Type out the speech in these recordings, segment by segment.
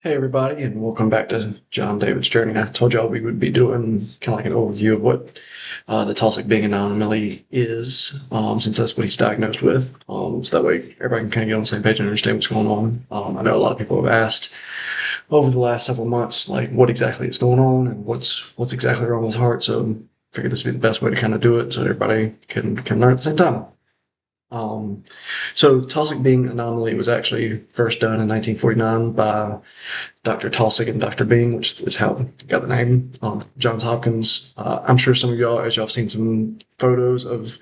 Hey everybody, and welcome back to Jon David's journey. I told y'all we would be doing kind of like an overview of what the Taussig Bing Anomaly is, since that's what he's diagnosed with. So that way everybody can kind of get on the same page and understand what's going on. I know a lot of people have asked over the last several months, like what exactly is going on and what's exactly wrong with his heart. So I figured this would be the best way to kind of do it, so everybody can learn at the same time. Um, so Taussig Bing Anomaly was actually first done in 1949 by Dr. Taussig and Dr. Bing, which is how he got the name, Johns Hopkins. I'm sure some of y'all, as y'all have seen some photos of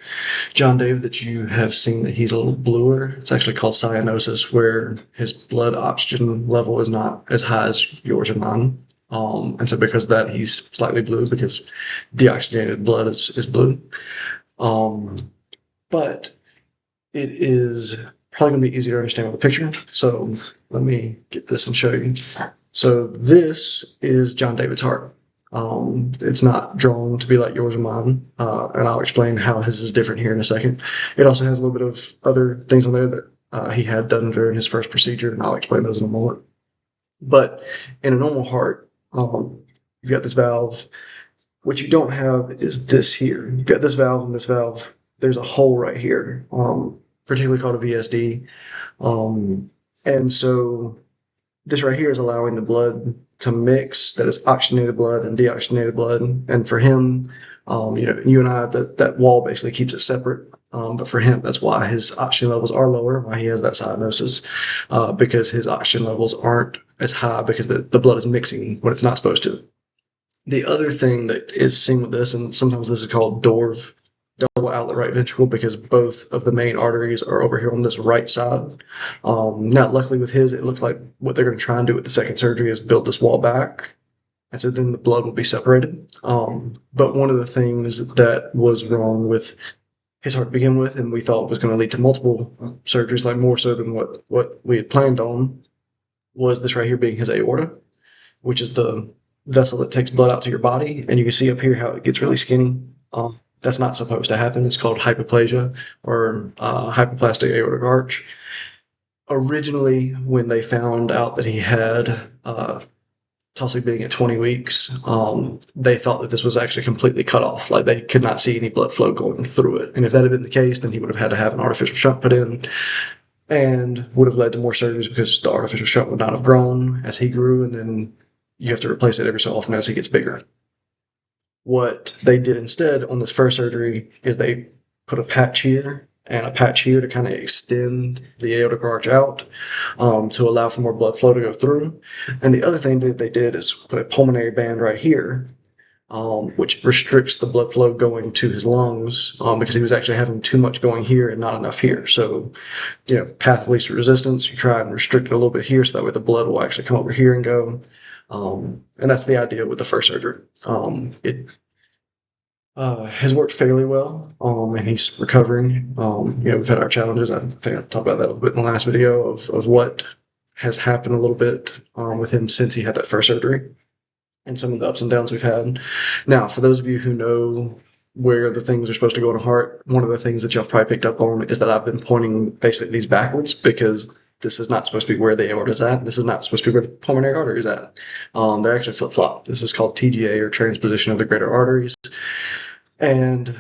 Jon David, that you have seen that he's a little bluer. It's actually called cyanosis, where his blood oxygen level is not as high as yours or mine. And so because of that, he's slightly blue, because deoxygenated blood is blue. But it is probably going to be easier to understand with a picture. So let me get this and show you. So this is Jon David's heart. It's not drawn to be like yours or mine, and I'll explain how his is different here in a second. It also has a little bit of other things on there that he had done during his first procedure, and I'll explain those in a moment. But in a normal heart, you've got this valve. What you don't have is this here. You've got this valve and this valve. There's a hole right here, particularly called a VSD. And so this right here is allowing the blood to mix, that is oxygenated blood and deoxygenated blood. And for him, you and I, that wall basically keeps it separate. But for him, that's why his oxygen levels are lower, why he has that cyanosis, because his oxygen levels aren't as high, because the blood is mixing when it's not supposed to. The other thing that is seen with this, and sometimes this is called DORV, Double Outlet Right Ventricle, because both of the main arteries are over here on this right side. Now, luckily with his, it looks like what they're going to try and do with the second surgery is build this wall back, and so then the blood will be separated. But one of the things that was wrong with his heart to begin with, and we thought was going to lead to multiple surgeries, like more so than what we had planned on, was this right here being his aorta, which is the vessel that takes blood out to your body. And you can see up here how it gets really skinny. That's not supposed to happen. It's called hypoplasia, or hypoplastic aortic arch. Originally, when they found out that he had Taussig Bing at 20 weeks, they thought that this was actually completely cut off. Like, they could not see any blood flow going through it. And if that had been the case, then he would have had to have an artificial shunt put in, and would have led to more surgeries, because the artificial shunt would not have grown as he grew, and then you have to replace it every so often as he gets bigger. What they did instead on this first surgery is they put a patch here and a patch here to kind of extend the aortic arch out, to allow for more blood flow to go through. And the other thing that they did is put a pulmonary band right here, which restricts the blood flow going to his lungs, because he was actually having too much going here and not enough here. So, path of least resistance, you try and restrict it a little bit here, so that way the blood will actually come over here and go. And that's the idea with the first surgery. It has worked fairly well, and he's recovering. We've had our challenges. I think I talked about that a bit in the last video of what has happened a little bit with him since he had that first surgery, and some of the ups and downs we've had. Now, for those of you who know where the things are supposed to go in a heart, one of the things that y'all probably picked up on is that I've been pointing basically these backwards, because this is not supposed to be where the aorta is at. This is not supposed to be where the pulmonary artery is at. They're actually flip-flop. This is called TGA, or transposition of the greater arteries, and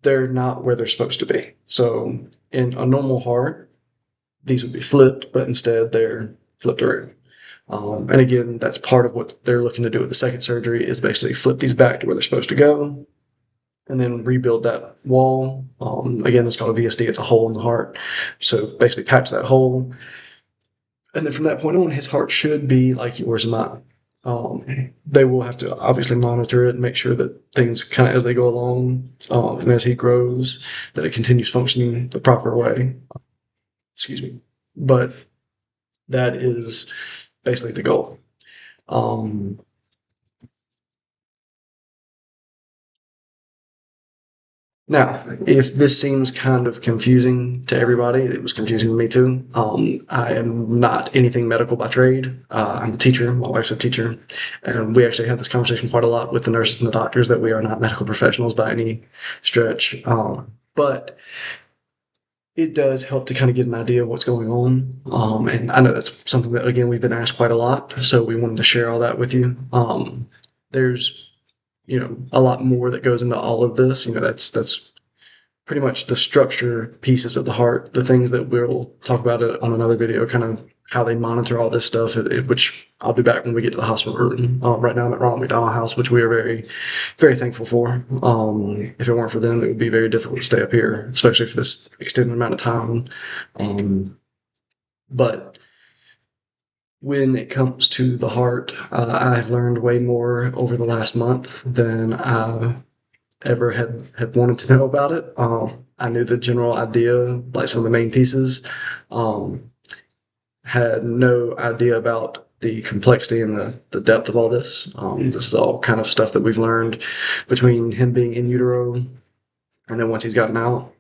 they're not where they're supposed to be. So in a normal heart, these would be flipped, but instead they're flipped around. And again, that's part of what they're looking to do with the second surgery, is basically flip these back to where they're supposed to go, and then rebuild that wall. Again, it's called a VSD. It's a hole in the heart. So basically patch that hole. And then from that point on, his heart should be like yours and mine. They will have to obviously monitor it and make sure that things kind of as they go along, and as he grows, that it continues functioning the proper way. Excuse me. But that is basically the goal. Now, if this seems kind of confusing to everybody, it was confusing to me too. I am not anything medical by trade. I'm a teacher. My wife's a teacher. And we actually have this conversation quite a lot with the nurses and the doctors, that we are not medical professionals by any stretch. But it does help to kind of get an idea of what's going on. And I know that's something that, again, we've been asked quite a lot, so we wanted to share all that with you. There's, a lot more that goes into all of this. That's pretty much the structure pieces of the heart, the things that we'll talk about it on another video, kind of how they monitor all this stuff, which I'll be back when we get to the hospital room. Right now I'm at Ronald McDonald House, which we are very, very thankful for. If it weren't for them, it would be very difficult to stay up here, especially for this extended amount of time. But when it comes to the heart, I've learned way more over the last month than I ever had wanted to know about it. I knew the general idea, like some of the main pieces. Had no idea about the complexity and the depth of all this. This is all kind of stuff that we've learned between him being in utero and then once he's gotten out.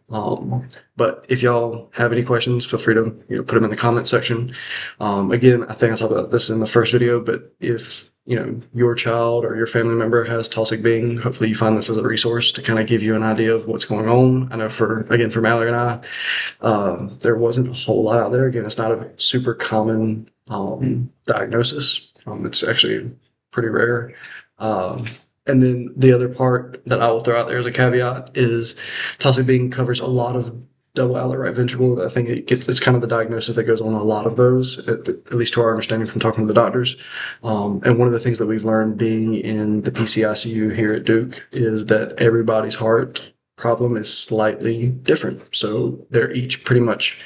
But if y'all have any questions, feel free to put them in the comment section. Again, I think I talked about this in the first video, but if your child or your family member has Taussig Bing, hopefully you find this as a resource to kind of give you an idea of what's going on. I know for Mallory and I, there wasn't a whole lot out there. Again, it's not a super common diagnosis. It's actually pretty rare. And then the other part that I will throw out there as a caveat is Taussig Bing covers a lot of double outlet right ventricle. I think it's kind of the diagnosis that goes on a lot of those, at least to our understanding from talking to the doctors. And one of the things that we've learned being in the PCICU here at Duke is that everybody's heart problem is slightly different. So they're each pretty much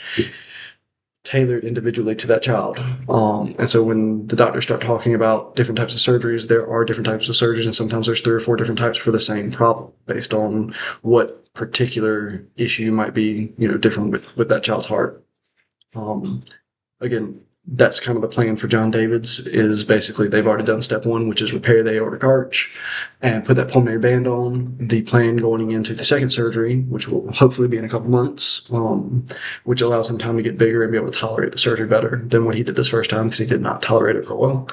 tailored individually to that child. And so when the doctors start talking about different types of surgeries, there are different types of surgeries, and sometimes there's 3 or 4 different types for the same problem based on what particular issue might be, different with that child's heart. Again, that's kind of the plan for Jon David's, is basically they've already done step 1, which is repair the aortic arch and put that pulmonary band on. The plan going into the second surgery, which will hopefully be in a couple months, which allows him time to get bigger and be able to tolerate the surgery better than what he did this first time, because he did not tolerate it for well.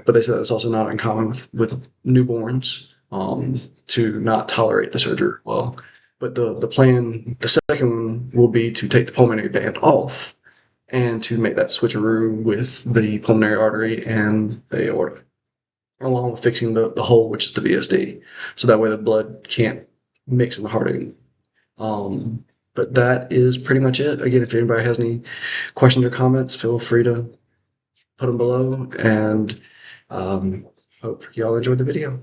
But they said it's also not uncommon with newborns to not tolerate the surgery well. But the plan, the second one, will be to take the pulmonary band off and to make that switcheroo with the pulmonary artery and the aorta, along with fixing the hole, which is the VSD. So that way the blood can't mix in the heart anymore. But that is pretty much it. Again, if anybody has any questions or comments, feel free to put them below, and hope y'all enjoyed the video.